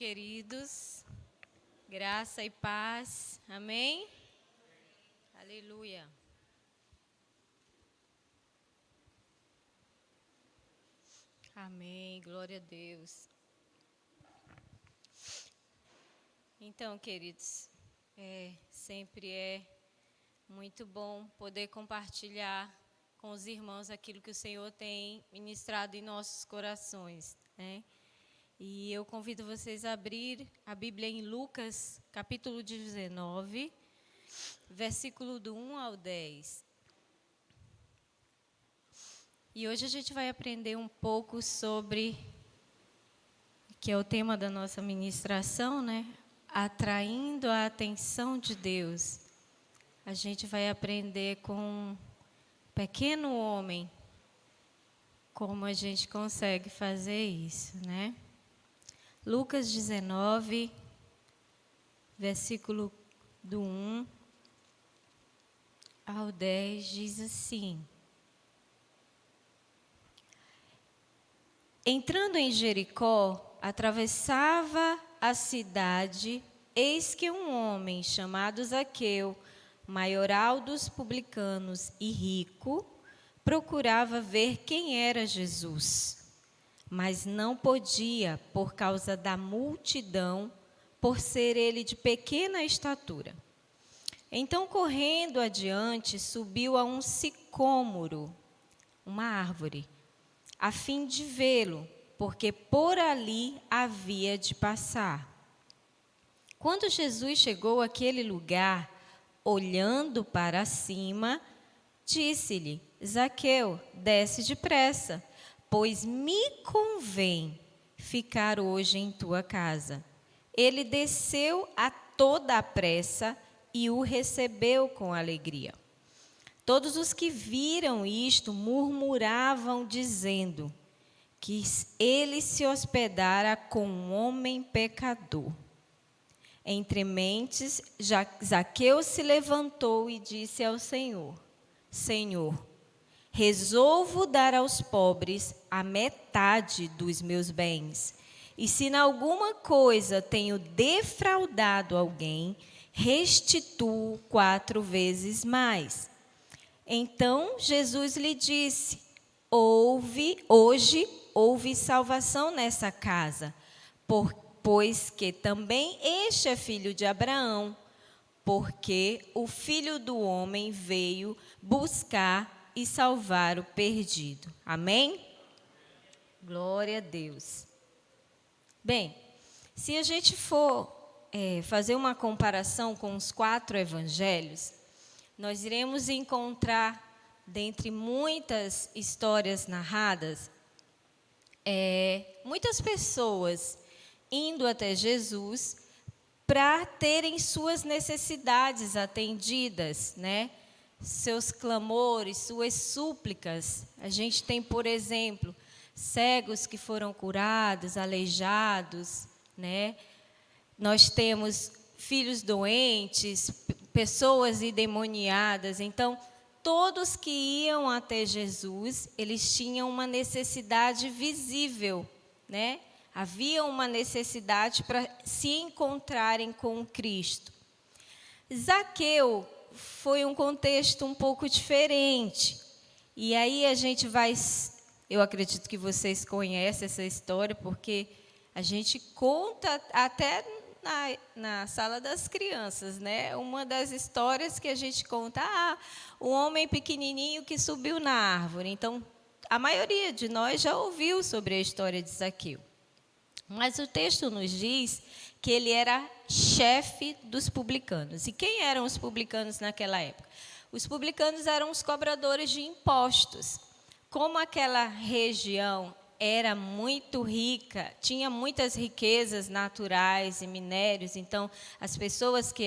Queridos, graça e paz, amém? Aleluia. Amém, glória a Deus. Então, queridos, sempre é muito bom poder compartilhar com os irmãos aquilo que o Senhor tem ministrado em nossos corações, né? E eu convido vocês a abrir a Bíblia em Lucas, capítulo 19, versículo do 1 ao 10. E hoje a gente vai aprender um pouco sobre, que é o tema da nossa ministração, né? Atraindo a atenção de Deus. A gente vai aprender com um pequeno homem como a gente consegue fazer isso, né? Lucas 19, versículo do 1 ao 10 diz assim: Entrando em Jericó, atravessava a cidade, eis que um homem chamado Zaqueu, maioral dos publicanos e rico, procurava ver quem era Jesus, mas não podia por causa da multidão, por ser ele de pequena estatura. Então, correndo adiante, subiu a um sicômoro, uma árvore, a fim de vê-lo, porque por ali havia de passar. Quando Jesus chegou àquele lugar, olhando para cima, disse-lhe: Zaqueu, desce depressa, pois me convém ficar hoje em tua casa. Ele desceu a toda a pressa e o recebeu com alegria. Todos os que viram isto murmuravam, dizendo que ele se hospedara com um homem pecador. Entre mentes, Zaqueu se levantou e disse ao Senhor: Senhor, resolvo dar aos pobres a metade dos meus bens. E se em alguma coisa tenho defraudado alguém, restituo 4 vezes mais. Então Jesus lhe disse: Hoje houve salvação nessa casa, pois que também este é filho de Abraão, porque o Filho do Homem veio buscar e salvar o perdido. Amém? Glória a Deus. Bem, se a gente for fazer uma comparação com os 4 evangelhos, nós iremos encontrar, dentre muitas histórias narradas, muitas pessoas indo até Jesus para terem suas necessidades atendidas, né? Seus clamores, suas súplicas. A gente tem, por exemplo, cegos que foram curados, aleijados, né? Nós temos filhos doentes, pessoas endemoniadas. Então, todos que iam até Jesus, eles tinham uma necessidade visível, né? Havia uma necessidade para se encontrarem com Cristo. Zaqueu foi um contexto um pouco diferente. E aí a gente vai... Eu acredito que vocês conhecem essa história, porque a gente conta até na sala das crianças, né? Uma das histórias que a gente conta, o homem pequenininho que subiu na árvore. Então, a maioria de nós já ouviu sobre a história de Zaqueu. Mas o texto nos diz que ele era chefe dos publicanos. E quem eram os publicanos naquela época? Os publicanos eram os cobradores de impostos. Como aquela região era muito rica, tinha muitas riquezas naturais e minérios, então as pessoas que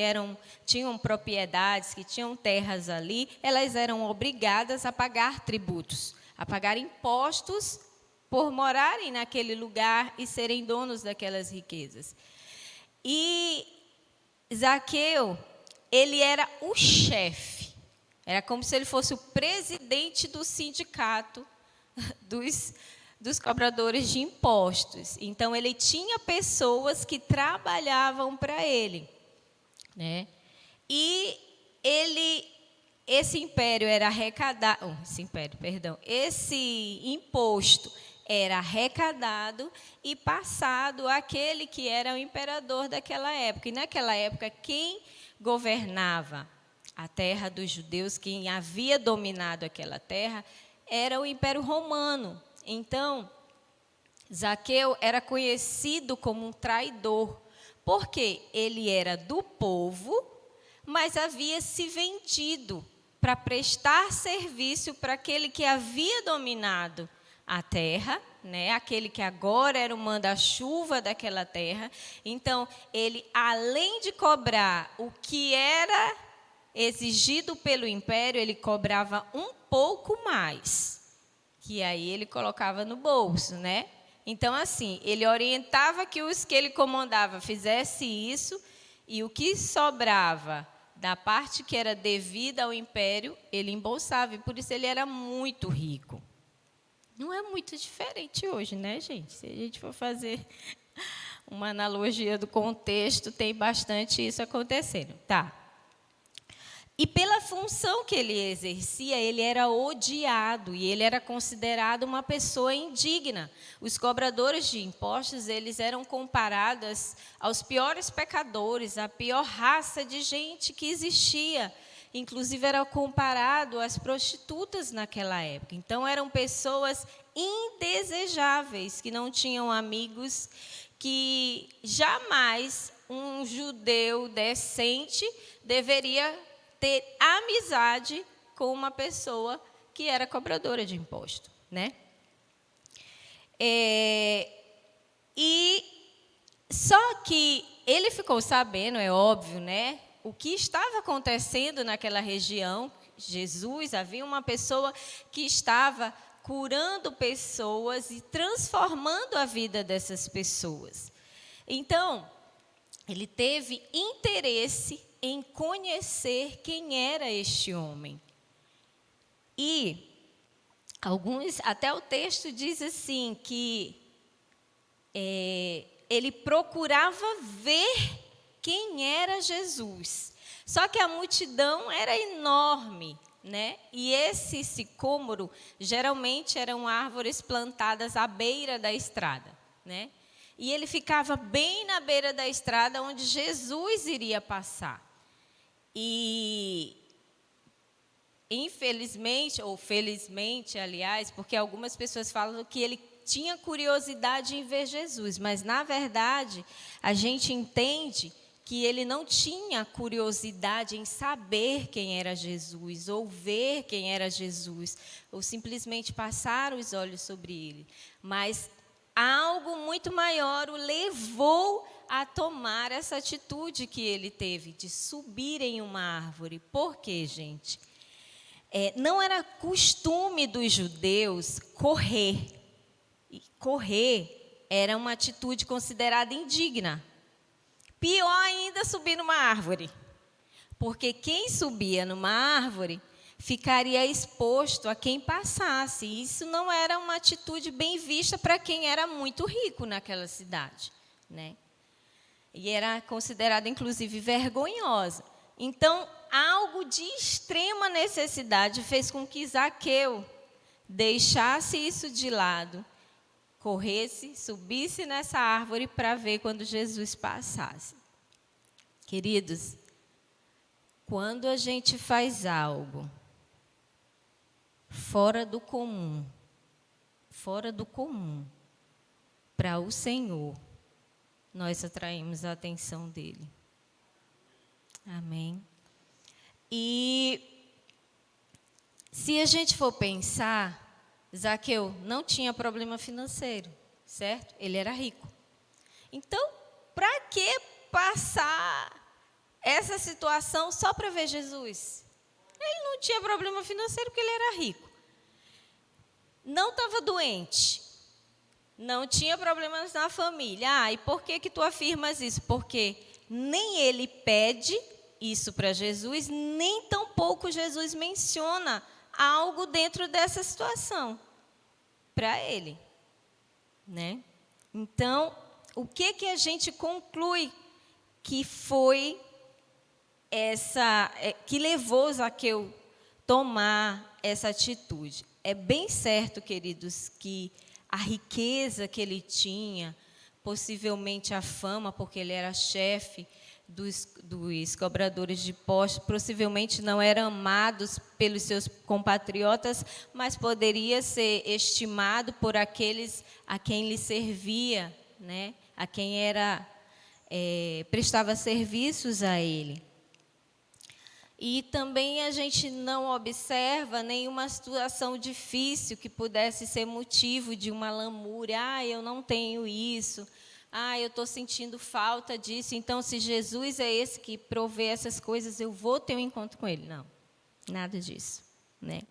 tinham propriedades, que tinham terras ali, elas eram obrigadas a pagar tributos, a pagar impostos por morarem naquele lugar e serem donos daquelas riquezas. E Zaqueu, ele era o chefe. Era como se ele fosse o presidente do sindicato dos cobradores de impostos. Então, ele tinha pessoas que trabalhavam para ele, né? E esse império era arrecadado, esse imposto era arrecadado e passado àquele que era o imperador daquela época. E naquela época, quem governava a terra dos judeus, quem havia dominado aquela terra, era o Império Romano. Então, Zaqueu era conhecido como um traidor, porque ele era do povo, mas havia se vendido para prestar serviço para aquele que havia dominado a terra, né? Aquele que agora era o manda-chuva daquela terra. Então, ele, além de cobrar o que era exigido pelo império, ele cobrava um pouco mais, que aí ele colocava no bolso, né? Então, assim, ele orientava que os que ele comandava fizesse isso, e o que sobrava da parte que era devida ao império, ele embolsava, e por isso ele era muito rico. Não é muito diferente hoje, né, gente? Se a gente for fazer uma analogia do contexto, tem bastante isso acontecendo. Tá. E pela função que ele exercia, ele era odiado e ele era considerado uma pessoa indigna. Os cobradores de impostos, eles eram comparados aos piores pecadores, a pior raça de gente que existia. Inclusive, era comparado às prostitutas naquela época. Então, eram pessoas indesejáveis, que não tinham amigos, que jamais um judeu decente deveria ter amizade com uma pessoa que era cobradora de imposto, né? E só que ele ficou sabendo, é óbvio, né? O que estava acontecendo naquela região. Jesus, havia uma pessoa que estava curando pessoas e transformando a vida dessas pessoas. Então, ele teve interesse em conhecer quem era este homem. E até o texto diz assim, que ele procurava ver quem era Jesus. Só que a multidão era enorme, né? E esse sicômoro, geralmente, eram árvores plantadas à beira da estrada, né? E ele ficava bem na beira da estrada, onde Jesus iria passar. E, infelizmente, ou felizmente, aliás, porque algumas pessoas falam que ele tinha curiosidade em ver Jesus, mas, na verdade, a gente entende que ele não tinha curiosidade em saber quem era Jesus, ou ver quem era Jesus, ou simplesmente passar os olhos sobre ele. Mas algo muito maior o levou a tomar essa atitude que ele teve, de subir em uma árvore. Por quê, gente? Não era costume dos judeus correr. E correr era uma atitude considerada indigna. Pior ainda, subir numa árvore. Porque quem subia numa árvore ficaria exposto a quem passasse. Isso não era uma atitude bem vista para quem era muito rico naquela cidade, né? E era considerada, inclusive, vergonhosa. Então, algo de extrema necessidade fez com que Zaqueu deixasse isso de lado, corresse, subisse nessa árvore para ver quando Jesus passasse. Queridos, quando a gente faz algo fora do comum para o Senhor, nós atraímos a atenção dele. Amém? E se a gente for pensar, Zaqueu não tinha problema financeiro, certo? Ele era rico. Então, para que passar essa situação só para ver Jesus? Ele não tinha problema financeiro porque ele era rico. Não estava doente. Não tinha problemas na família. E por que tu afirmas isso? Porque nem ele pede isso para Jesus, nem tampouco Jesus menciona algo dentro dessa situação para ele. né? Então, o que a gente conclui que foi que levou Zaqueu tomar essa atitude? É bem certo, queridos, que a riqueza que ele tinha, possivelmente a fama, porque ele era chefe dos cobradores de impostos, possivelmente não eram amados pelos seus compatriotas, mas poderia ser estimado por aqueles a quem lhe servia, né? A quem prestava serviços a ele. E também a gente não observa nenhuma situação difícil que pudesse ser motivo de uma lamúria. Eu não tenho isso. Eu estou sentindo falta disso. Então, se Jesus é esse que provê essas coisas, eu vou ter um encontro com ele. Não, nada disso, né?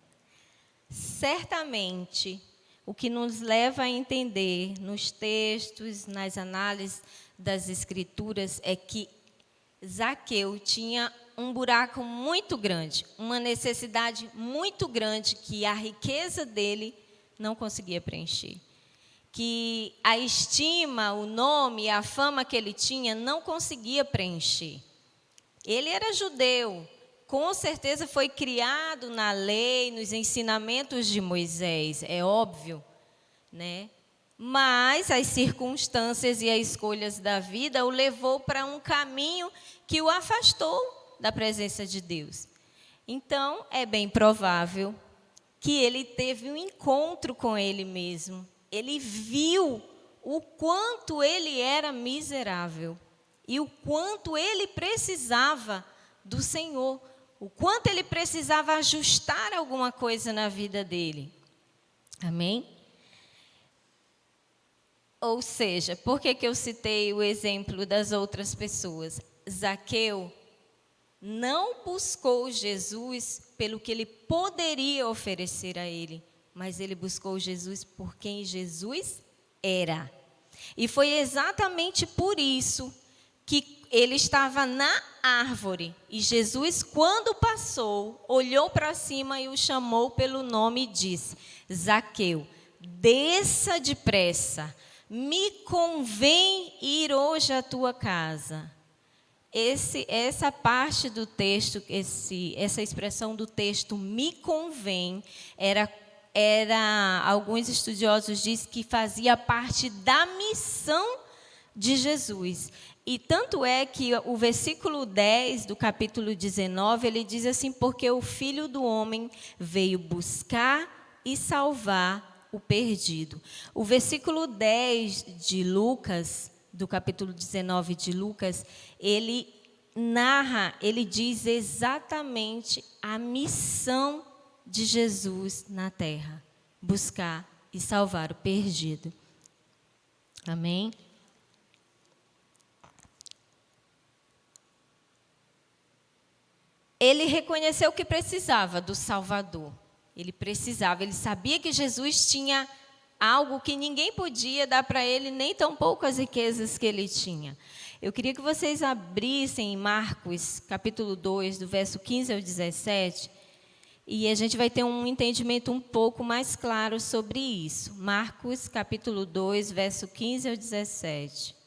Certamente, o que nos leva a entender nos textos, nas análises das Escrituras, é que Zaqueu tinha um buraco muito grande, uma necessidade muito grande que a riqueza dele não conseguia preencher. Que a estima, o nome, a fama que ele tinha não conseguia preencher. Ele era judeu, com certeza foi criado na lei, nos ensinamentos de Moisés, é óbvio, né? Mas as circunstâncias e as escolhas da vida o levou para um caminho que o afastou da presença de Deus. Então, é bem provável que ele teve um encontro com ele mesmo. Ele viu o quanto ele era miserável e o quanto ele precisava do Senhor, o quanto ele precisava ajustar alguma coisa na vida dele. Amém? Ou seja, por que eu citei o exemplo das outras pessoas? Zaqueu não buscou Jesus pelo que ele poderia oferecer a ele, mas ele buscou Jesus por quem Jesus era. E foi exatamente por isso que ele estava na árvore. E Jesus, quando passou, olhou para cima e o chamou pelo nome e disse: Zaqueu, desça depressa, me convém ir hoje à tua casa. Essa parte do texto, essa expressão do texto, me convém, alguns estudiosos dizem que fazia parte da missão de Jesus. E tanto é que o versículo 10 do capítulo 19, ele diz assim: porque o Filho do Homem veio buscar e salvar o perdido. O versículo 10 de Lucas, do capítulo 19 de Lucas, ele diz exatamente a missão de Jesus na terra: buscar e salvar o perdido. Amém? Ele reconheceu que precisava do Salvador. Ele sabia que Jesus tinha algo que ninguém podia dar para ele, nem tão pouco as riquezas que ele tinha. Eu queria que vocês abrissem em Marcos, capítulo 2, do verso 15 ao 17, e a gente vai ter um entendimento um pouco mais claro sobre isso. Marcos, capítulo 2, verso 15 ao 17.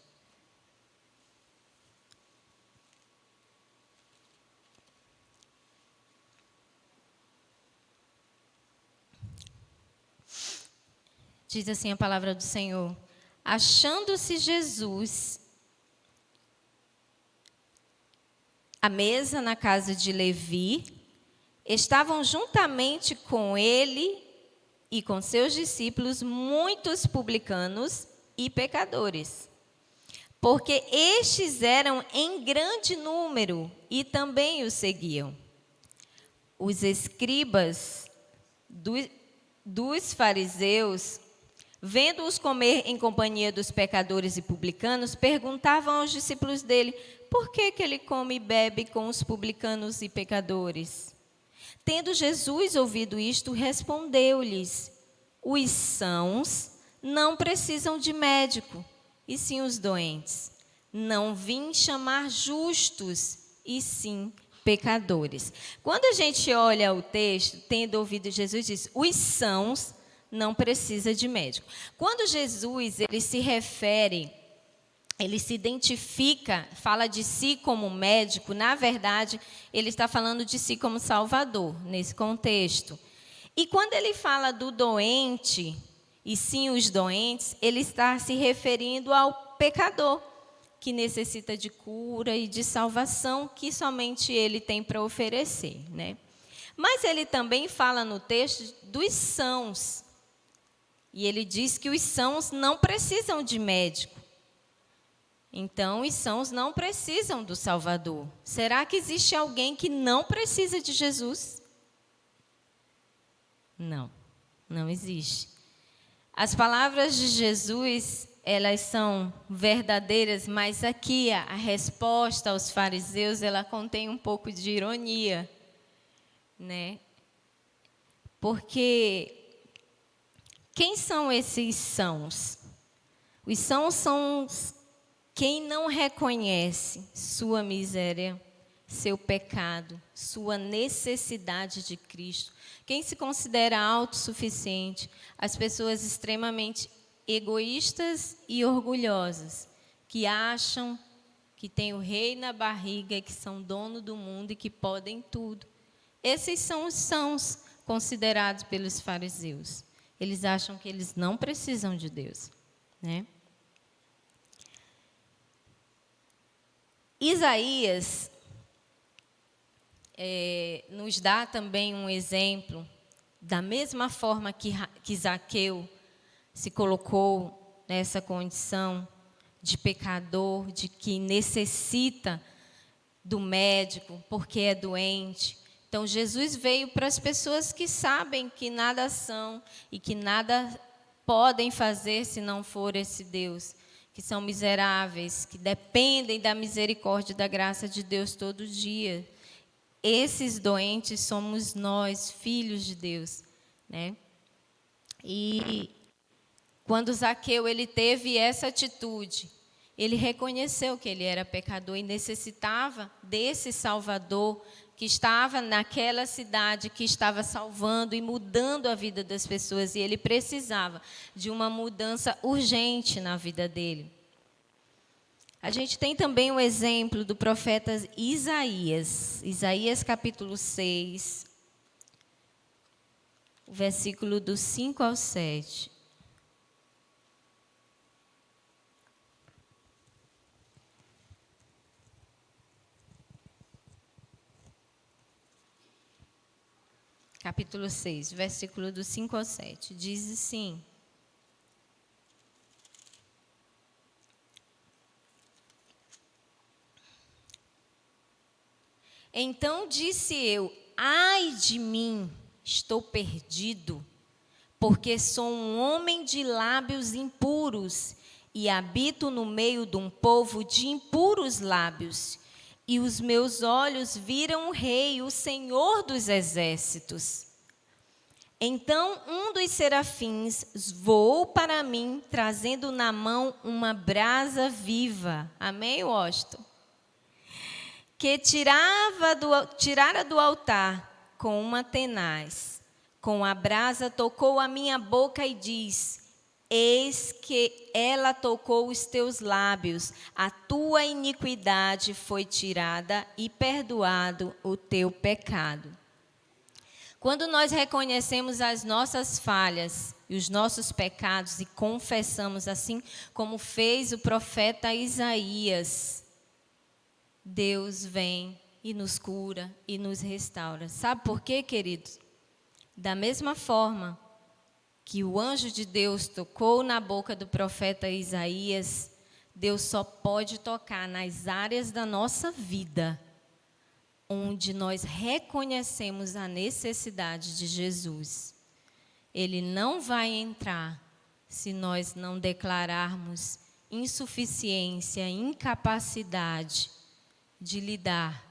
Diz assim a palavra do Senhor: achando-se Jesus à mesa na casa de Levi, estavam juntamente com ele e com seus discípulos muitos publicanos e pecadores, porque estes eram em grande número e também o seguiam. Os escribas dos fariseus, vendo-os comer em companhia dos pecadores e publicanos, perguntavam aos discípulos dele: por que ele come e bebe com os publicanos e pecadores? Tendo Jesus ouvido isto, respondeu-lhes: os sãos não precisam de médico, e sim os doentes. Não vim chamar justos, e sim pecadores. Quando a gente olha o texto, tendo ouvido Jesus, diz: os sãos não precisa de médico. Quando Jesus ele se refere, ele se identifica, fala de si como médico, na verdade, ele está falando de si como Salvador, nesse contexto. E quando ele fala do doente, e sim os doentes, ele está se referindo ao pecador, que necessita de cura e de salvação que somente ele tem para oferecer, né? Mas ele também fala no texto dos sãos. E ele diz que os sãos não precisam de médico. Então, os sãos não precisam do Salvador. Será que existe alguém que não precisa de Jesus? Não, não existe. As palavras de Jesus, elas são verdadeiras, mas aqui a resposta aos fariseus, ela contém um pouco de ironia, né? Porque quem são esses sãos? Os sãos são quem não reconhece sua miséria, seu pecado, sua necessidade de Cristo. Quem se considera autossuficiente, as pessoas extremamente egoístas e orgulhosas, que acham que tem o rei na barriga, que são dono do mundo e que podem tudo. Esses são os sãos considerados pelos fariseus. Eles acham que eles não precisam de Deus, né? Isaías nos dá também um exemplo, da mesma forma que Zaqueu se colocou nessa condição de pecador, de que necessita do médico porque é doente. Então, Jesus veio para as pessoas que sabem que nada são e que nada podem fazer se não for esse Deus, que são miseráveis, que dependem da misericórdia e da graça de Deus todo dia. Esses doentes somos nós, filhos de Deus, né? E quando Zaqueu ele teve essa atitude, ele reconheceu que ele era pecador e necessitava desse Salvador que estava naquela cidade, que estava salvando e mudando a vida das pessoas, e ele precisava de uma mudança urgente na vida dele. A gente tem também o exemplo do profeta Isaías. Isaías capítulo 6, versículo do 5 ao 7. Capítulo 6, versículo do 5 ao 7. Diz assim: Então disse eu, ai de mim, estou perdido, porque sou um homem de lábios impuros e habito no meio de um povo de impuros lábios. E os meus olhos viram o Rei, o Senhor dos exércitos. Então um dos serafins voou para mim, trazendo na mão uma brasa viva. Amém, Washington? Que tirara do altar com uma tenaz. Com a brasa tocou a minha boca e diz: Eis que ela tocou os teus lábios, a tua iniquidade foi tirada e perdoado o teu pecado. Quando nós reconhecemos as nossas falhas e os nossos pecados e confessamos, assim como fez o profeta Isaías, Deus vem e nos cura e nos restaura. Sabe por quê, queridos? Da mesma forma que o anjo de Deus tocou na boca do profeta Isaías, Deus só pode tocar nas áreas da nossa vida onde nós reconhecemos a necessidade de Jesus. Ele não vai entrar se nós não declararmos insuficiência, incapacidade de lidar.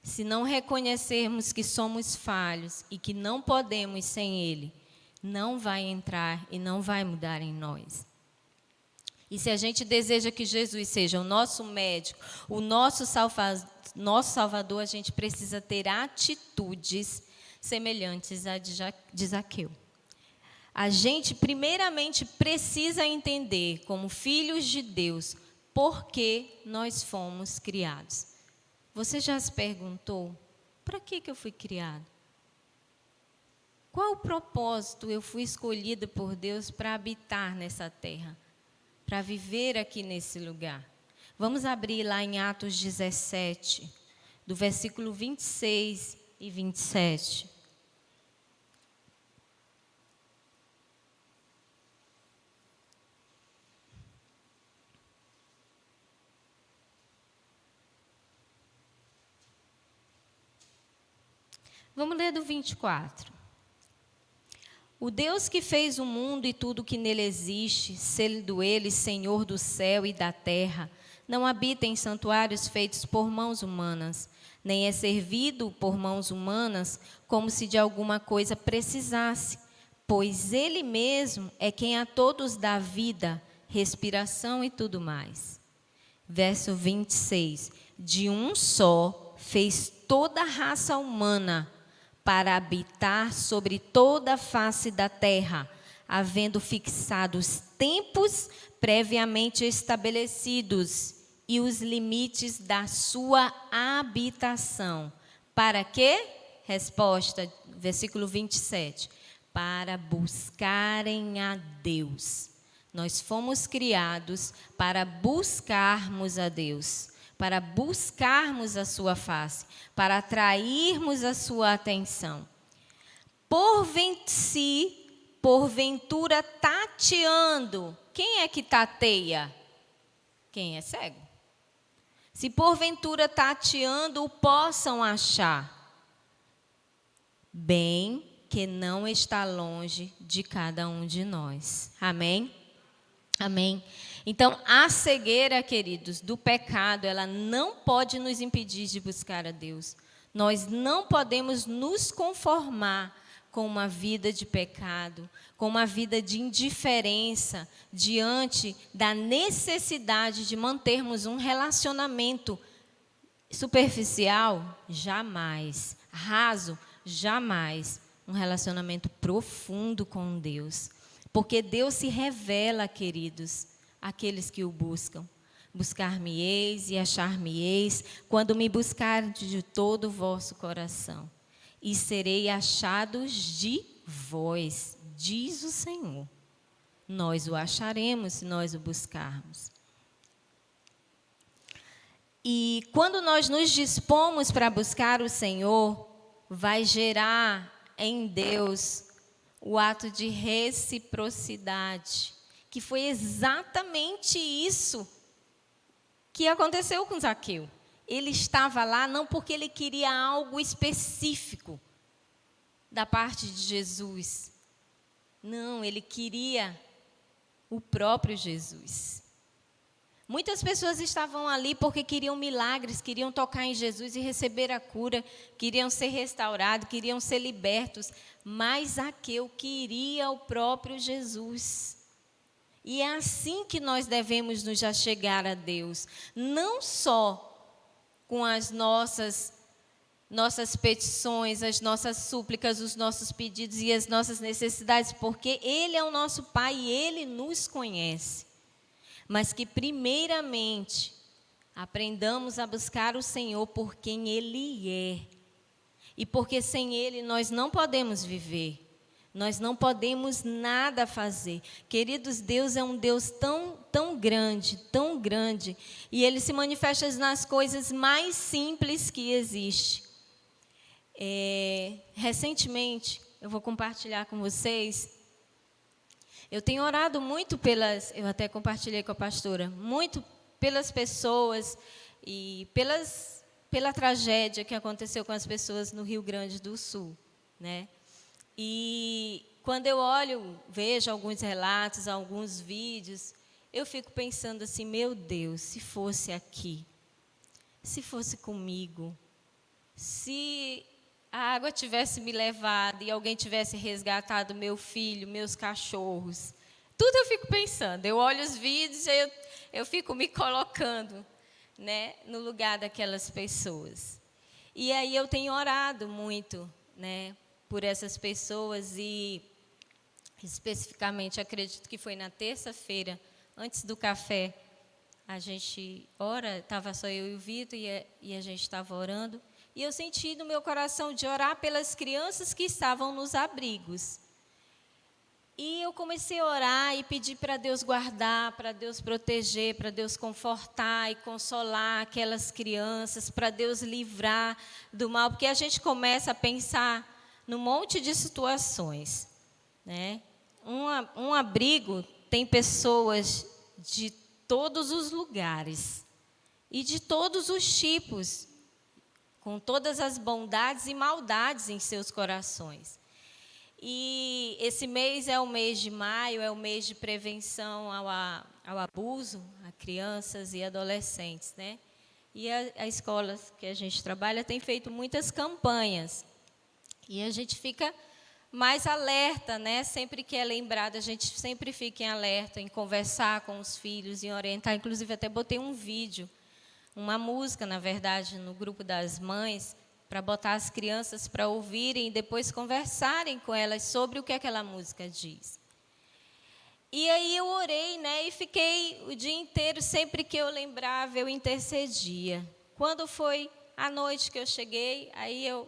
Se não reconhecermos que somos falhos e que não podemos sem Ele, não vai entrar e não vai mudar em nós. E se a gente deseja que Jesus seja o nosso médico, o nosso Salvador, a gente precisa ter atitudes semelhantes à de Zaqueu. a gente primeiramente precisa entender, como filhos de Deus, por que nós fomos criados. Você já se perguntou, para que eu fui criado? Qual o propósito eu fui escolhida por Deus para habitar nessa terra? Para viver aqui nesse lugar? Vamos abrir lá em Atos 17, do versículo 26 e 27. Vamos ler do 24. O Deus que fez o mundo e tudo que nele existe, sendo ele Senhor do céu e da terra, não habita em santuários feitos por mãos humanas, nem é servido por mãos humanas como se de alguma coisa precisasse, pois ele mesmo é quem a todos dá vida, respiração e tudo mais. Verso 26. De um só fez toda a raça humana para habitar sobre toda a face da terra, havendo fixado os tempos previamente estabelecidos e os limites da sua habitação. Para quê? Resposta, versículo 27. Para buscarem a Deus. Nós fomos criados para buscarmos a Deus, para buscarmos a sua face, para atrairmos a sua atenção. Porventura tateando. Quem é que tateia? Quem é cego. Se porventura tateando o possam achar, bem que não está longe de cada um de nós. Amém? Amém. Então, a cegueira, queridos, do pecado, ela não pode nos impedir de buscar a Deus. Nós não podemos nos conformar com uma vida de pecado, com uma vida de indiferença diante da necessidade de mantermos um relacionamento superficial, jamais. Raso, jamais. Um relacionamento profundo com Deus. Porque Deus se revela, queridos, àqueles que o buscam. Buscar-me-eis e achar-me-eis, quando me buscardes de todo o vosso coração. E serei achados de vós, diz o Senhor. Nós o acharemos se nós o buscarmos. E quando nós nos dispomos para buscar o Senhor, vai gerar em Deus o ato de reciprocidade, que foi exatamente isso que aconteceu com Zaqueu. Ele estava lá não porque ele queria algo específico da parte de Jesus. Não, ele queria o próprio Jesus. Muitas pessoas estavam ali porque queriam milagres, queriam tocar em Jesus e receber a cura, queriam ser restaurados, queriam ser libertos, mas Zaqueu queria o próprio Jesus. E é assim que nós devemos nos achegar a Deus, não só com as nossas petições, as nossas súplicas, os nossos pedidos e as nossas necessidades, porque Ele é o nosso Pai e Ele nos conhece. Mas que primeiramente aprendamos a buscar o Senhor por quem Ele é. E porque sem Ele nós não podemos viver. Nós não podemos nada fazer. Queridos, Deus é um Deus tão grande, e Ele se manifesta nas coisas mais simples que existe. Recentemente, eu vou compartilhar com vocês, eu tenho orado muito eu até compartilhei com a pastora, muito pelas pessoas e pela tragédia que aconteceu com as pessoas no Rio Grande do Sul, né? E quando eu vejo alguns relatos, alguns vídeos, eu fico pensando assim, meu Deus, se fosse aqui, se fosse comigo, se a água tivesse me levado e alguém tivesse resgatado meu filho, meus cachorros, tudo eu fico pensando. Eu olho os vídeos e eu fico me colocando, né, no lugar daquelas pessoas. E aí eu tenho orado muito, né, por essas pessoas e Especificamente, acredito que foi na terça-feira, antes do café, a gente ora, estava só eu e o Vitor, e a gente estava orando, e eu senti no meu coração de orar pelas crianças que estavam nos abrigos. E eu comecei a orar e pedir para Deus guardar, para Deus proteger, para Deus confortar e consolar aquelas crianças, para Deus livrar do mal, porque a gente começa a pensar num monte de situações, né? Um abrigo tem pessoas de todos os lugares e de todos os tipos, com todas as bondades e maldades em seus corações. E esse mês é o mês de maio, é o mês de prevenção ao abuso a crianças e adolescentes, né? E a escola que a gente trabalha tem feito muitas campanhas. E a gente fica mais alerta, né? Sempre que é lembrado, a gente sempre fica em alerta, em conversar com os filhos, em orientar. Inclusive, até botei um vídeo, uma música, na verdade, no grupo das mães, para botar as crianças para ouvirem e depois conversarem com elas sobre o que aquela música diz. E aí eu orei, né? E fiquei o dia inteiro, sempre que eu lembrava, eu intercedia. Quando foi à noite que eu cheguei, aí eu,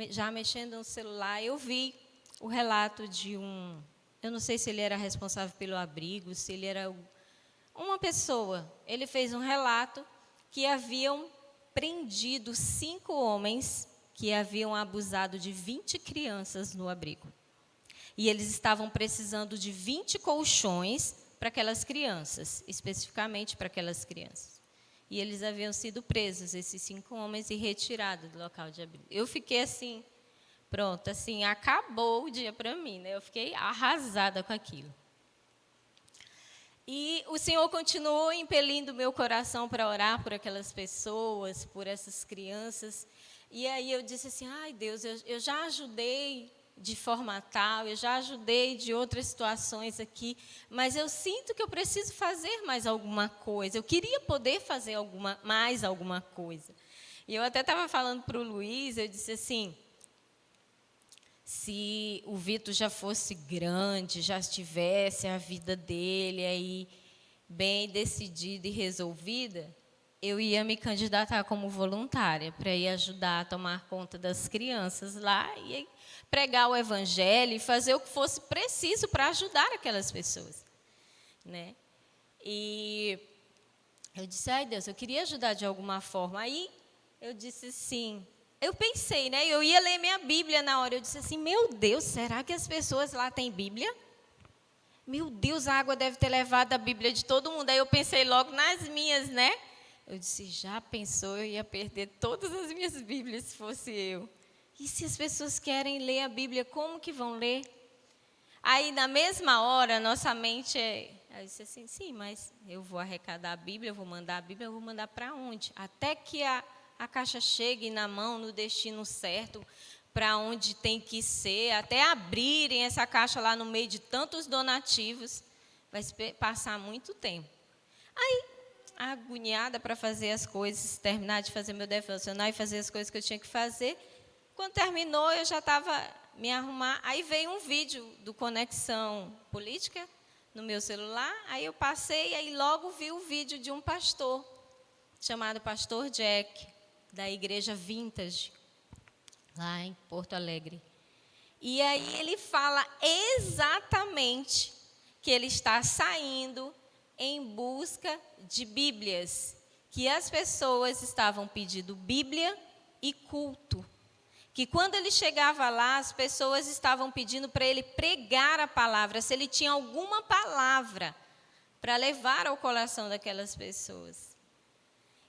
já mexendo no celular, eu vi o relato de eu não sei se ele era responsável pelo abrigo, se ele era uma pessoa. Ele fez um relato que haviam prendido 5 homens que haviam abusado de 20 crianças no abrigo. E eles estavam precisando de 20 colchões para aquelas crianças, especificamente para aquelas crianças. E eles haviam sido presos, esses 5 homens, e retirados do local de abrigo. Eu fiquei assim, pronto, assim, acabou o dia para mim, né? Eu fiquei arrasada com aquilo. E o Senhor continuou impelindo o meu coração para orar por aquelas pessoas, por essas crianças. E aí eu disse assim, ai Deus, eu já ajudei de forma tal, eu já ajudei de outras situações aqui, mas eu sinto que eu preciso fazer mais alguma coisa. Eu queria poder fazer mais alguma coisa. E eu até estava falando para o Luiz, eu disse assim, se o Vitor já fosse grande, já tivesse a vida dele aí bem decidida e resolvida, eu ia me candidatar como voluntária para ir ajudar a tomar conta das crianças lá e pregar o evangelho e fazer o que fosse preciso para ajudar aquelas pessoas, né? E eu disse, ai Deus, eu queria ajudar de alguma forma. Aí eu disse assim, eu pensei, né? Eu ia ler minha Bíblia na hora. Eu disse assim, meu Deus, será que as pessoas lá têm Bíblia? Meu Deus, a água deve ter levado a Bíblia de todo mundo. Aí eu pensei logo nas minhas, né? Eu disse, já pensou, eu ia perder todas as minhas Bíblias se fosse eu. E se as pessoas querem ler a Bíblia, como que vão ler? Aí, na mesma hora, nossa mente eu disse assim, sim, mas eu vou arrecadar a Bíblia, eu vou mandar a Bíblia, eu vou mandar para onde? Até que a caixa chegue na mão, no destino certo, para onde tem que ser, até abrirem essa caixa lá no meio de tantos donativos, vai passar muito tempo. Aí, agoniada para fazer as coisas, terminar de fazer meu devocional e fazer as coisas que eu tinha que fazer, quando terminou, eu já estava me arrumar, aí veio um vídeo do Conexão Política no meu celular, aí eu passei, aí logo vi o vídeo de um pastor, chamado Pastor Jack, da Igreja Vintage, lá em Porto Alegre. E aí ele fala exatamente que ele está saindo em busca de Bíblias, que as pessoas estavam pedindo Bíblia e culto. Que quando ele chegava lá, as pessoas estavam pedindo para ele pregar a palavra, se ele tinha alguma palavra para levar ao coração daquelas pessoas.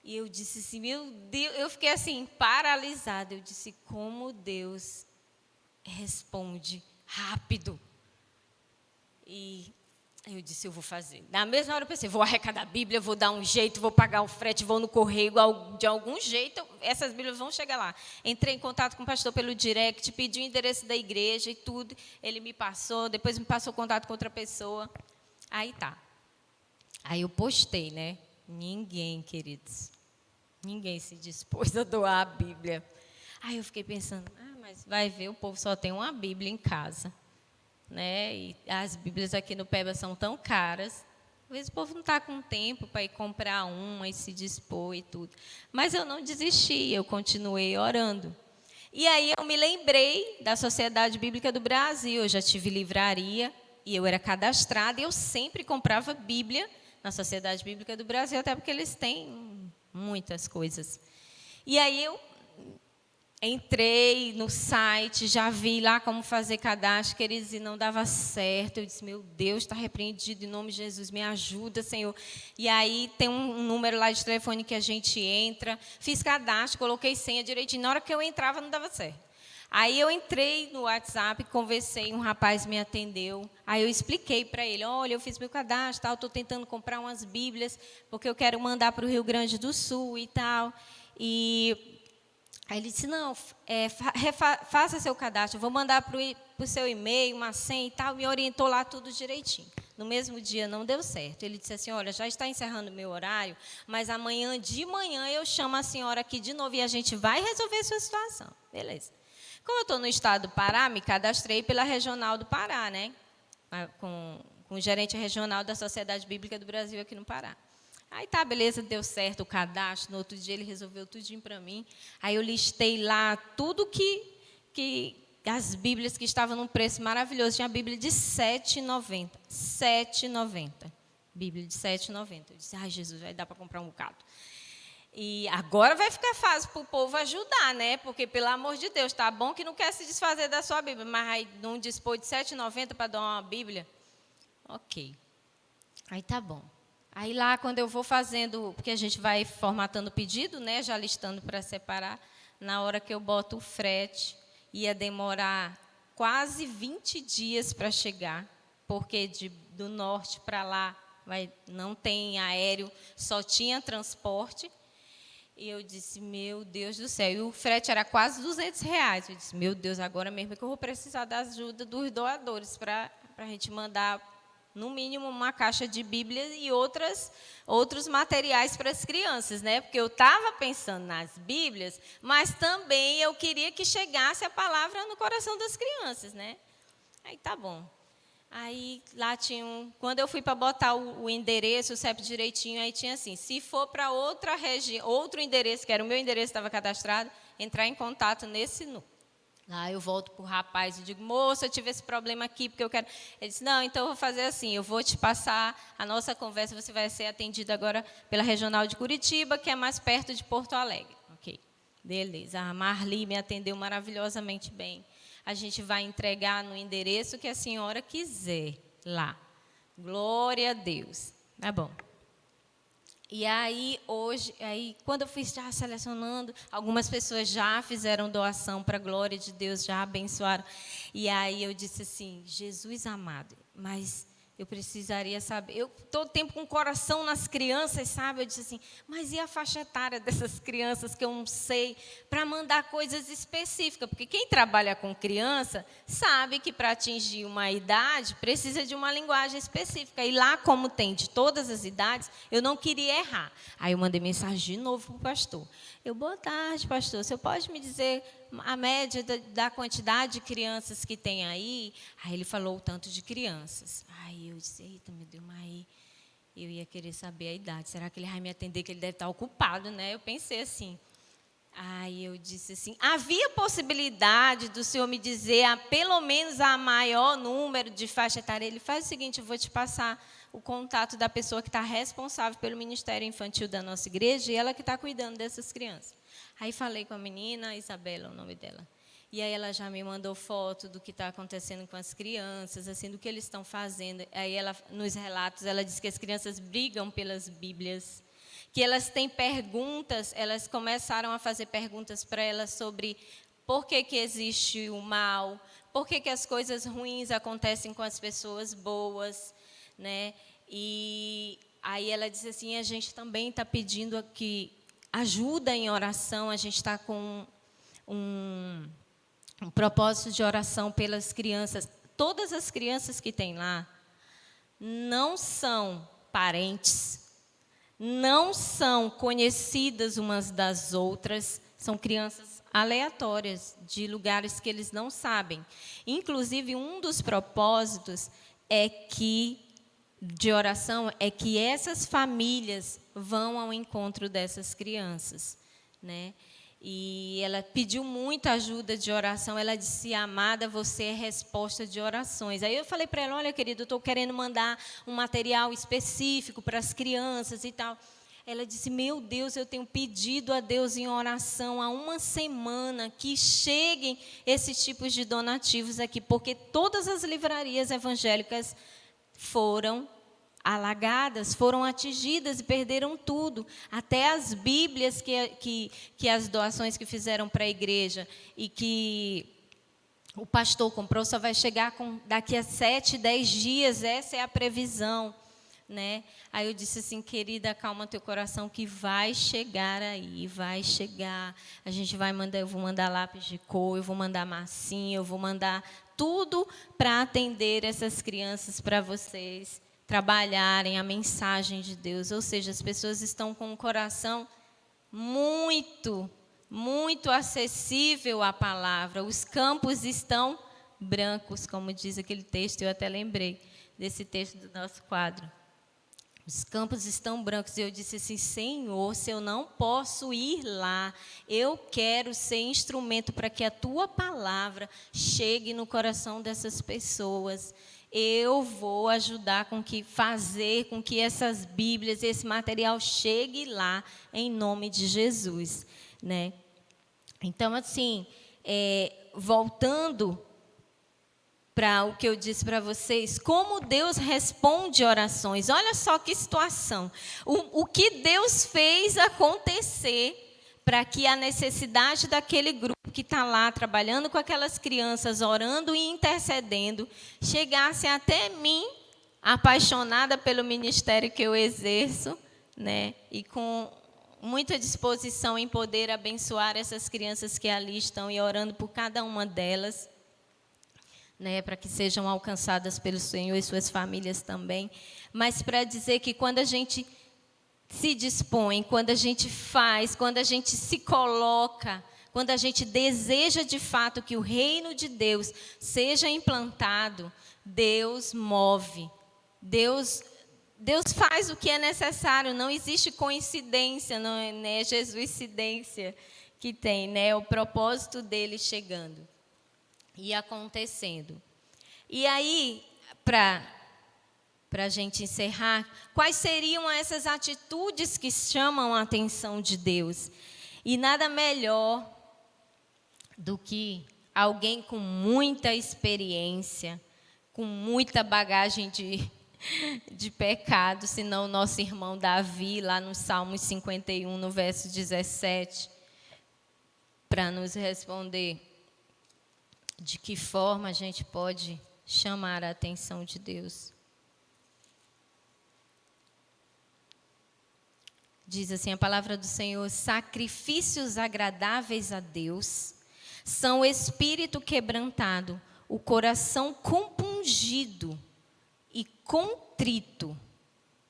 E eu disse assim, meu Deus, eu fiquei assim, paralisada. Eu disse, como Deus responde rápido. E eu disse, eu vou fazer. Na mesma hora eu pensei, vou arrecadar a Bíblia, vou dar um jeito, vou pagar o frete, vou no correio, de algum jeito, essas Bíblias vão chegar lá. Entrei em contato com o pastor pelo direct, pedi o endereço da igreja e tudo. Ele me passou, depois me passou contato com outra pessoa. Aí tá. Aí eu postei, né? Ninguém, queridos, ninguém se dispôs a doar a Bíblia. Aí eu fiquei pensando, mas vai ver, o povo só tem uma Bíblia em casa. né? E as Bíblias aqui no Peba são tão caras. Às vezes o povo não está com tempo para ir comprar uma e se dispor e tudo. Mas eu não desisti, eu continuei orando. E aí eu me lembrei da Sociedade Bíblica do Brasil. Eu já tive livraria e eu era cadastrada e eu sempre comprava Bíblia na Sociedade Bíblica do Brasil, até porque eles têm muitas coisas. E aí eu entrei no site, já vi lá como fazer cadastro, queridos, e não dava certo. Eu disse, meu Deus, está repreendido em nome de Jesus, me ajuda, Senhor. E aí tem um número lá de telefone que a gente entra. Fiz cadastro, coloquei senha direitinho. Na hora que eu entrava, não dava certo. Aí eu entrei no WhatsApp, conversei, um rapaz me atendeu. Aí eu expliquei para ele, olha, eu fiz meu cadastro, estou tentando comprar umas Bíblias, porque eu quero mandar para o Rio Grande do Sul e tal. Aí ele disse, não, faça seu cadastro, eu vou mandar para o seu e-mail, uma senha e tal, me orientou lá tudo direitinho. No mesmo dia não deu certo. Ele disse assim, olha, já está encerrando o meu horário, mas amanhã de manhã eu chamo a senhora aqui de novo e a gente vai resolver a sua situação. Beleza. Como eu estou no estado do Pará, me cadastrei pela Regional do Pará, né? Com o gerente regional da Sociedade Bíblica do Brasil aqui no Pará. Aí tá, beleza, deu certo o cadastro, no outro dia ele resolveu tudinho para mim. Aí eu listei lá tudo que as Bíblias que estavam num preço maravilhoso. Tinha a Bíblia de R$ 7,90. R$ 7,90. Bíblia de R$ 7,90. Eu disse, ai, Jesus, vai dar para comprar um bocado. E agora vai ficar fácil para o povo ajudar, né? Porque, pelo amor de Deus, tá bom que não quer se desfazer da sua Bíblia, mas aí não dispôs de R$ 7,90 para dar uma Bíblia? Ok. Aí tá bom. Aí lá, quando eu vou fazendo, porque a gente vai formatando o pedido, né? Já listando para separar, na hora que eu boto o frete, ia demorar quase 20 dias para chegar, porque do norte para lá não tem aéreo, só tinha transporte. E eu disse, meu Deus do céu. E o frete era quase R$ 200. Eu disse, meu Deus, agora mesmo é que eu vou precisar da ajuda dos doadores para a gente mandar, no mínimo, uma caixa de Bíblia e outros materiais para as crianças, né? Porque eu estava pensando nas Bíblias, mas também eu queria que chegasse a palavra no coração das crianças, né? Aí tá bom. Aí lá tinha quando eu fui para botar o endereço, o CEP direitinho, aí tinha assim, se for para outra região, outro endereço, que era o meu endereço, estava cadastrado, entrar em contato nesse número. Aí eu volto para o rapaz e digo, moça, eu tive esse problema aqui, porque eu quero... Ele disse, não, então eu vou fazer assim, eu vou te passar a nossa conversa, você vai ser atendida agora pela Regional de Curitiba, que é mais perto de Porto Alegre. Ok, beleza. A Marli me atendeu maravilhosamente bem. A gente vai entregar no endereço que a senhora quiser lá. Glória a Deus. Tá bom. E aí, hoje, quando eu fui já selecionando, algumas pessoas já fizeram doação para a glória de Deus, já abençoaram. E aí eu disse assim, Jesus amado, mas eu precisaria saber, eu todo tempo com o coração nas crianças, sabe? Eu disse assim, mas e a faixa etária dessas crianças que eu não sei, para mandar coisas específicas? Porque quem trabalha com criança sabe que para atingir uma idade precisa de uma linguagem específica. E lá, como tem de todas as idades, eu não queria errar. Aí eu mandei mensagem de novo para o pastor. Boa tarde, pastor, o senhor pode me dizer a média da quantidade de crianças que tem aí? Aí ele falou o tanto de crianças. Aí eu disse, eita, meu Deus, mas aí eu ia querer saber a idade. Será que ele vai me atender, que ele deve estar ocupado, né? Eu pensei assim. Aí eu disse assim, havia possibilidade do senhor me dizer pelo menos a maior número de faixa etária? Ele faz o seguinte, eu vou te passar o contato da pessoa que está responsável pelo Ministério Infantil da nossa igreja e ela que está cuidando dessas crianças. Aí falei com a menina, Isabela, o nome dela. E aí ela já me mandou foto do que está acontecendo com as crianças, assim, do que eles estão fazendo. Aí ela, nos relatos, ela diz que as crianças brigam pelas Bíblias, que elas têm perguntas, elas começaram a fazer perguntas para elas sobre por que existe o mal, por que as coisas ruins acontecem com as pessoas boas, né? E aí ela disse assim, a gente também está pedindo aqui ajuda em oração, a gente está com um propósito de oração pelas crianças. Todas as crianças que tem lá não são parentes, não são conhecidas umas das outras, são crianças aleatórias, de lugares que eles não sabem. Inclusive, um dos propósitos de oração é que essas famílias vão ao encontro dessas crianças, né? E ela pediu muita ajuda de oração. Ela disse: amada, você é resposta de orações. Aí eu falei para ela: olha, querida, eu estou querendo mandar um material específico para as crianças e tal. Ela disse: meu Deus, eu tenho pedido a Deus em oração há uma semana que cheguem esses tipos de donativos aqui, porque todas as livrarias evangélicas foram alagadas, foram atingidas e perderam tudo. Até as Bíblias que as doações que fizeram para a igreja e que o pastor comprou, só vai chegar daqui a 7, 10 dias, essa é a previsão, né? Aí eu disse assim: querida, acalma teu coração que vai chegar aí, vai chegar. A gente vai mandar, eu vou mandar lápis de cor, eu vou mandar massinha, eu vou mandar tudo para atender essas crianças, para vocês trabalharem a mensagem de Deus. Ou seja, as pessoas estão com o coração muito, muito acessível à palavra. Os campos estão brancos, como diz aquele texto. Eu até lembrei desse texto do nosso quadro. Os campos estão brancos. E eu disse assim: Senhor, se eu não posso ir lá, eu quero ser instrumento para que a tua palavra chegue no coração dessas pessoas. Eu vou ajudar fazer com que essas Bíblias, esse material chegue lá, em nome de Jesus, né? Então, assim, voltando para o que eu disse para vocês, como Deus responde orações. Olha só que situação. O que Deus fez acontecer para que a necessidade daquele grupo que está lá trabalhando com aquelas crianças, orando e intercedendo, chegasse até mim, apaixonada pelo ministério que eu exerço, né? E com muita disposição em poder abençoar essas crianças que ali estão e orando por cada uma delas, né, para que sejam alcançadas pelo Senhor e suas famílias também. Mas para dizer que quando a gente se dispõe, quando a gente faz, quando a gente se coloca, quando a gente deseja de fato que o reino de Deus seja implantado, Deus move, Deus faz o que é necessário. Não existe coincidência, não é Jesuscidência que tem, né? O propósito dele chegando e acontecendo. E aí, para a gente encerrar, quais seriam essas atitudes que chamam a atenção de Deus? E nada melhor do que alguém com muita experiência, com muita bagagem de pecado, senão o nosso irmão Davi, lá no Salmo 51, no verso 17, para nos responder de que forma a gente pode chamar a atenção de Deus. Diz assim a palavra do Senhor: sacrifícios agradáveis a Deus são o espírito quebrantado, o coração compungido e contrito,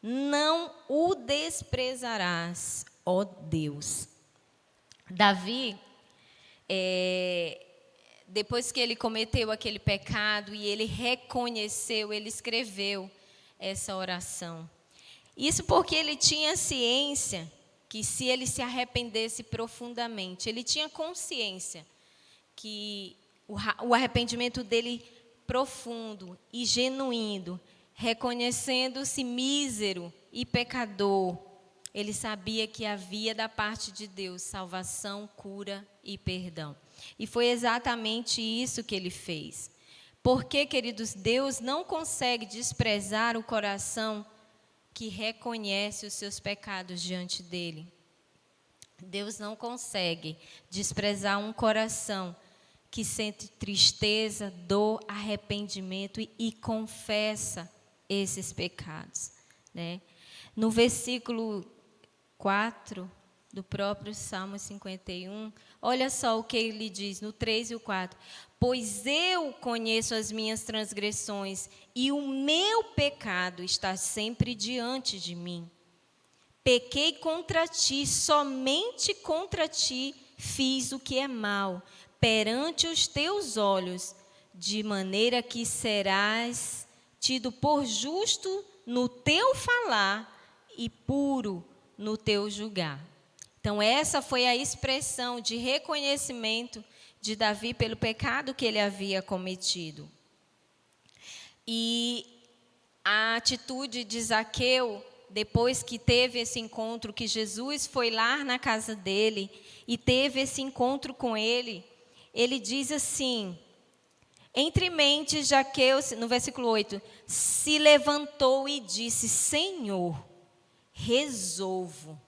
não o desprezarás, ó Deus. Davi, depois que ele cometeu aquele pecado e ele reconheceu, ele escreveu essa oração. Isso porque ele tinha ciência que se ele se arrependesse profundamente, ele tinha consciência que o arrependimento dele profundo e genuíno, reconhecendo-se mísero e pecador, ele sabia que havia da parte de Deus salvação, cura e perdão. E foi exatamente isso que ele fez. Porque, queridos, Deus não consegue desprezar o coração que reconhece os seus pecados diante dele. Deus não consegue desprezar um coração que sente tristeza, dor, arrependimento e confessa esses pecados, né? No versículo 4 do próprio Salmo 51, olha só o que ele diz, no 3 e o 4. Pois eu conheço as minhas transgressões e o meu pecado está sempre diante de mim. Pequei contra ti, somente contra ti fiz o que é mal, perante os teus olhos, de maneira que serás tido por justo no teu falar e puro no teu julgar. Então, essa foi a expressão de reconhecimento de Davi pelo pecado que ele havia cometido. E a atitude de Zaqueu, depois que teve esse encontro, que Jesus foi lá na casa dele e teve esse encontro com ele, ele diz assim: entre mentes, Zaqueu, no versículo 8, se levantou e disse: Senhor, resolvo.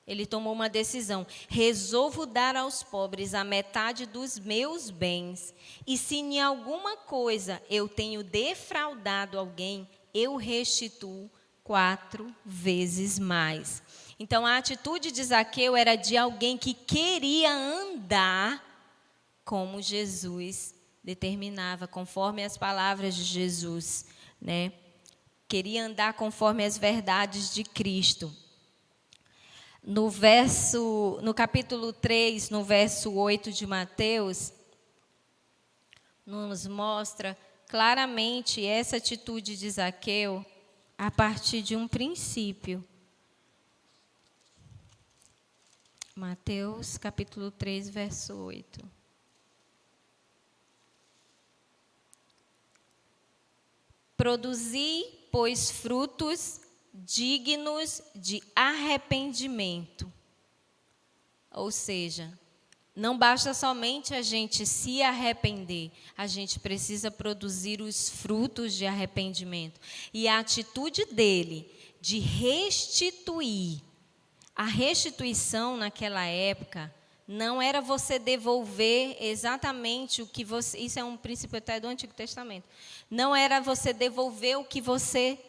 Ele tomou uma decisão: resolvo dar aos pobres a metade dos meus bens, e se em alguma coisa eu tenho defraudado alguém, eu restituo 4 vezes mais. Então, a atitude de Zaqueu era de alguém que queria andar como Jesus determinava, conforme as palavras de Jesus, né? Queria andar conforme as verdades de Cristo. No capítulo 3, no verso 8 de Mateus, nos mostra claramente essa atitude de Zaqueu a partir de um princípio. Mateus, capítulo 3, verso 8. Produzi, pois, frutos dignos de arrependimento. Ou seja, não basta somente a gente se arrepender, a gente precisa produzir os frutos de arrependimento. E a atitude dele de restituir, a restituição naquela época não era você devolver exatamente o que você... Isso é um princípio até do Antigo Testamento. Não era você devolver o que você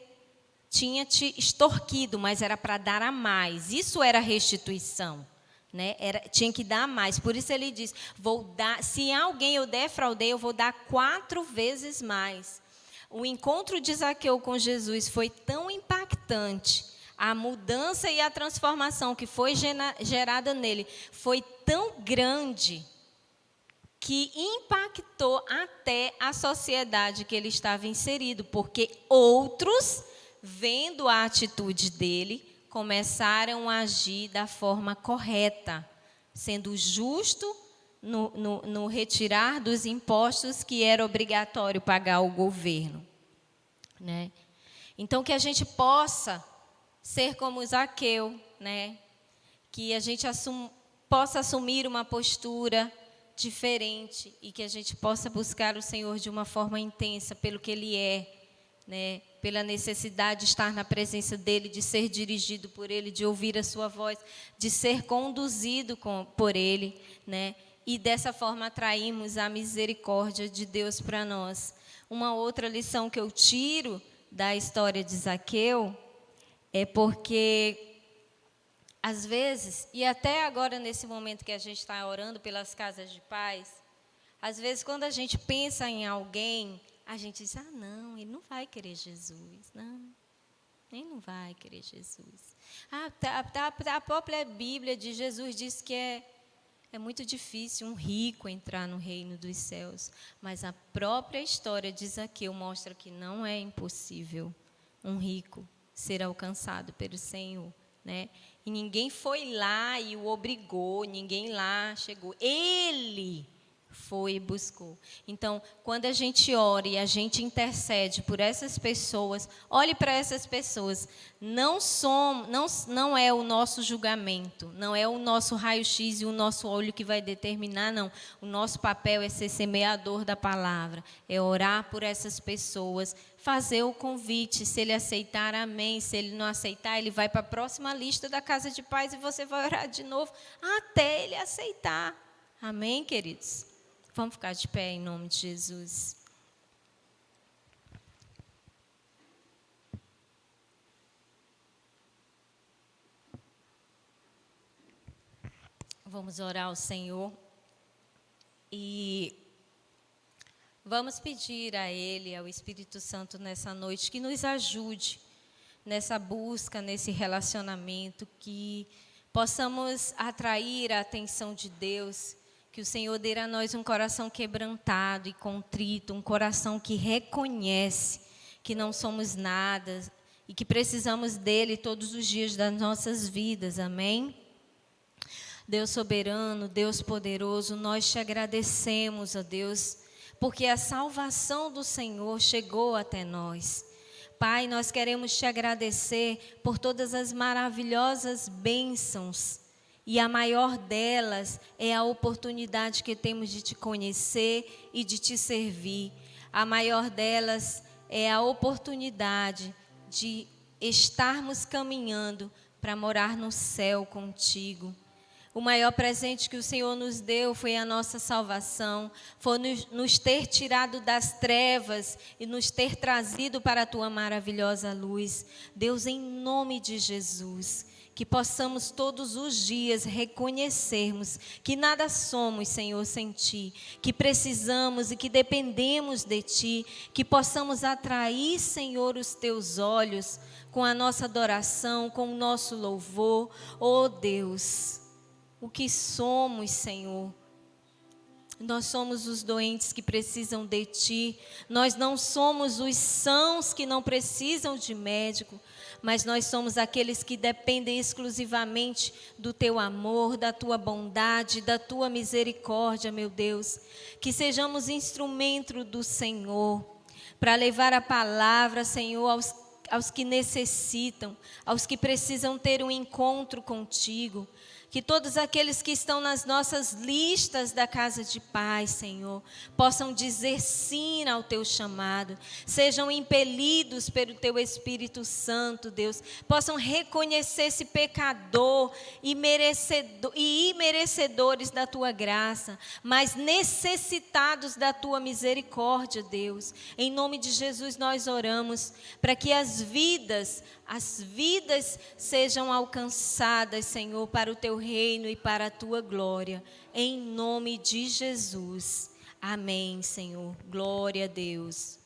tinha te extorquido, mas era para dar a mais. Isso era restituição, né? Tinha que dar a mais. Por isso ele diz: vou dar, se alguém eu defraudei, eu vou dar 4 vezes mais. O encontro de Zaqueu com Jesus foi tão impactante, a mudança e a transformação que foi gerada nele foi tão grande, que impactou até a sociedade que ele estava inserido, porque outros, vendo a atitude dele, começaram a agir da forma correta, sendo justo no retirar dos impostos que era obrigatório pagar ao governo, né? Então, que a gente possa ser como Zaqueu, né? Que a gente possa assumir uma postura diferente e que a gente possa buscar o Senhor de uma forma intensa pelo que Ele é, né? Pela necessidade de estar na presença dEle, de ser dirigido por Ele, de ouvir a sua voz, de ser conduzido por Ele, né? E dessa forma atraímos a misericórdia de Deus para nós. Uma outra lição que eu tiro da história de Zaqueu é porque, às vezes, e até agora nesse momento que a gente está orando pelas casas de paz, às vezes quando a gente pensa em alguém, a gente diz: não, ele não vai querer Jesus, não, ele não vai querer Jesus. A própria Bíblia de Jesus diz que é muito difícil um rico entrar no reino dos céus, mas a própria história de Zaqueu mostra que não é impossível um rico ser alcançado pelo Senhor, né? E ninguém foi lá e o obrigou, ninguém lá chegou. Ele foi e buscou. Então, quando a gente ora e a gente intercede por essas pessoas, olhe para essas pessoas. Não é o nosso julgamento, não é o nosso raio-x e o nosso olho que vai determinar, não. O nosso papel é ser semeador da palavra, é orar por essas pessoas, fazer o convite. Se ele aceitar, amém. Se ele não aceitar, ele vai para a próxima lista da casa de paz e você vai orar de novo até ele aceitar. Amém, queridos? Vamos ficar de pé em nome de Jesus. Vamos orar ao Senhor e vamos pedir a Ele, ao Espírito Santo nessa noite, que nos ajude nessa busca, nesse relacionamento, que possamos atrair a atenção de Deus, que o Senhor dê a nós um coração quebrantado e contrito, um coração que reconhece que não somos nada e que precisamos dele todos os dias das nossas vidas, amém? Deus soberano, Deus poderoso, nós te agradecemos, ó Deus, porque a salvação do Senhor chegou até nós. Pai, nós queremos te agradecer por todas as maravilhosas bênçãos, e a maior delas é a oportunidade que temos de te conhecer e de te servir. A maior delas é a oportunidade de estarmos caminhando para morar no céu contigo. O maior presente que o Senhor nos deu foi a nossa salvação, foi nos ter tirado das trevas e nos ter trazido para a tua maravilhosa luz. Deus, em nome de Jesus, que possamos todos os dias reconhecermos que nada somos, Senhor, sem Ti, que precisamos e que dependemos de Ti, que possamos atrair, Senhor, os Teus olhos com a nossa adoração, com o nosso louvor. Oh Deus, o que somos, Senhor? Nós somos os doentes que precisam de Ti. Nós não somos os sãos que não precisam de médico, mas nós somos aqueles que dependem exclusivamente do Teu amor, da Tua bondade, da Tua misericórdia, meu Deus. Que sejamos instrumento do Senhor para levar a palavra, Senhor, aos que necessitam, aos que precisam ter um encontro contigo. Que todos aqueles que estão nas nossas listas da casa de paz, Senhor, possam dizer sim ao Teu chamado, sejam impelidos pelo Teu Espírito Santo, Deus, possam reconhecer-se pecador e imerecedores da Tua graça, mas necessitados da Tua misericórdia, Deus. Em nome de Jesus nós oramos para que as vidas sejam alcançadas, Senhor, para o Teu reino e para a Tua glória, em nome de Jesus. Amém, Senhor. Glória a Deus.